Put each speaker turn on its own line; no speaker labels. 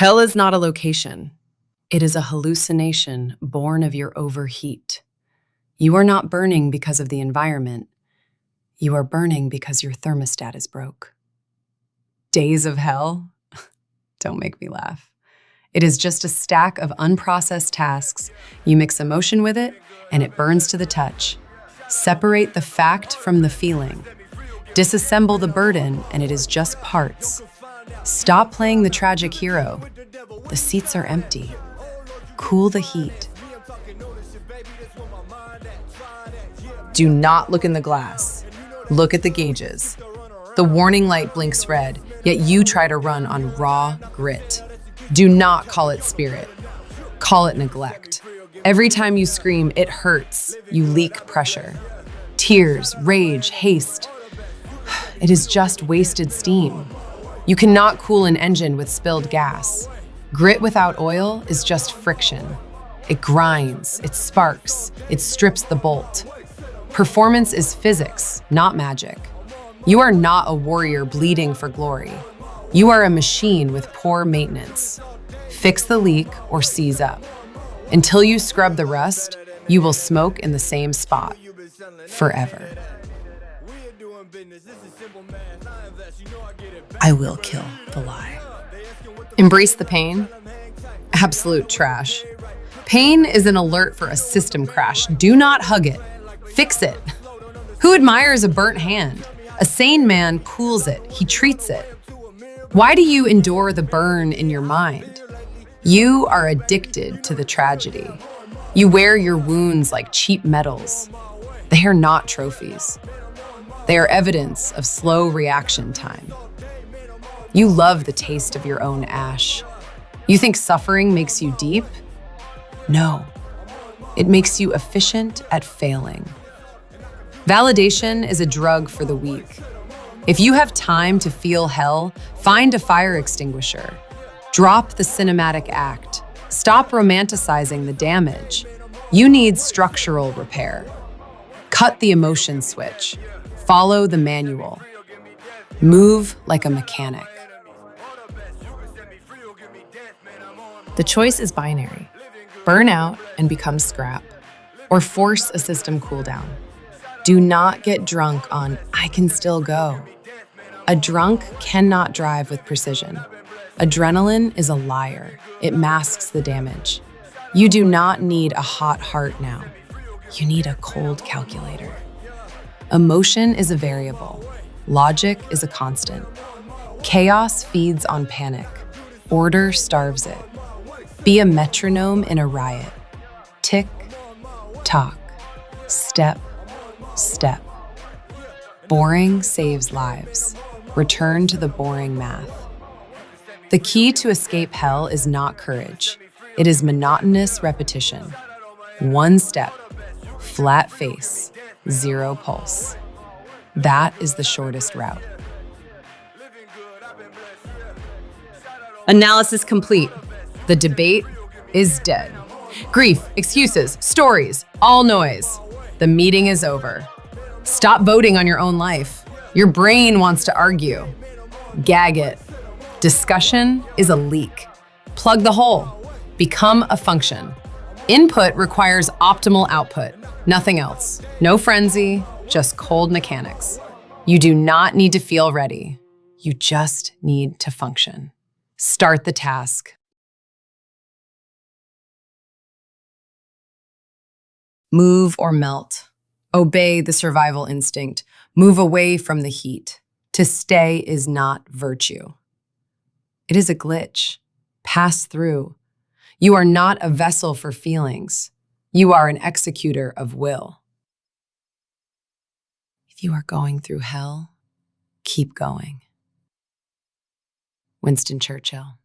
Hell is not a location. It is a hallucination born of your overheat. You are not burning because of the environment. You are burning because your thermostat is broke. Days of hell? Don't make me laugh. It is just a stack of unprocessed tasks. You mix emotion with it, and it burns to the touch. Separate the fact from the feeling. Disassemble the burden, and it is just parts. Stop playing the tragic hero. The seats are empty. Cool the heat. Do not look in the glass. Look at the gauges. The warning light blinks red, yet you try to run on raw grit. Do not call it spirit. Call it neglect. Every time you scream, it hurts. You leak pressure. Tears, rage, haste. It is just wasted steam. You cannot cool an engine with spilled gas. Grit without oil is just friction. It grinds, it sparks, it strips the bolt. Performance is physics, not magic. You are not a warrior bleeding for glory. You are a machine with poor maintenance. Fix the leak or seize up. Until you scrub the rust, you will smoke in the same spot. Forever. I will kill the lie. Embrace the pain? Absolute trash. Pain is an alert for a system crash. Do not hug it. Fix it. Who admires a burnt hand? A sane man cools it. He treats it. Why do you endure the burn in your mind? You are addicted to the tragedy. You wear your wounds like cheap medals. They are not trophies. They are evidence of slow reaction time. You love the taste of your own ash. You think suffering makes you deep? No, it makes you efficient at failing. Validation is a drug for the weak. If you have time to feel hell, find a fire extinguisher. Drop the cinematic act. Stop romanticizing the damage. You need structural repair. Cut the emotion switch. Follow the manual. Move like a mechanic. The choice is binary. Burn out and become scrap, or force a system cool down. Do not get drunk on "I can still go." A drunk cannot drive with precision. Adrenaline is a liar. It masks the damage. You do not need a hot heart now. You need a cold calculator. Emotion is a variable. Logic is a constant. Chaos feeds on panic. Order starves it. Be a metronome in a riot. Tick, tock, step, step. Boring saves lives. Return to the boring math. The key to escape hell is not courage. It is monotonous repetition. One step, flat face, zero pulse. That is the shortest route. Analysis complete. The debate is dead. Grief, excuses, stories, all noise. The meeting is over. Stop voting on your own life. Your brain wants to argue. Gag it. Discussion is a leak. Plug the hole. Become a function. Input requires optimal output. Nothing else. No frenzy, just cold mechanics. You do not need to feel ready. You just need to function. Start the task. Move or melt. Obey the survival instinct. Move away from the heat. To stay is not virtue. It is a glitch. Pass through. You are not a vessel for feelings. You are an executor of will. If you are going through hell, keep going. Winston Churchill.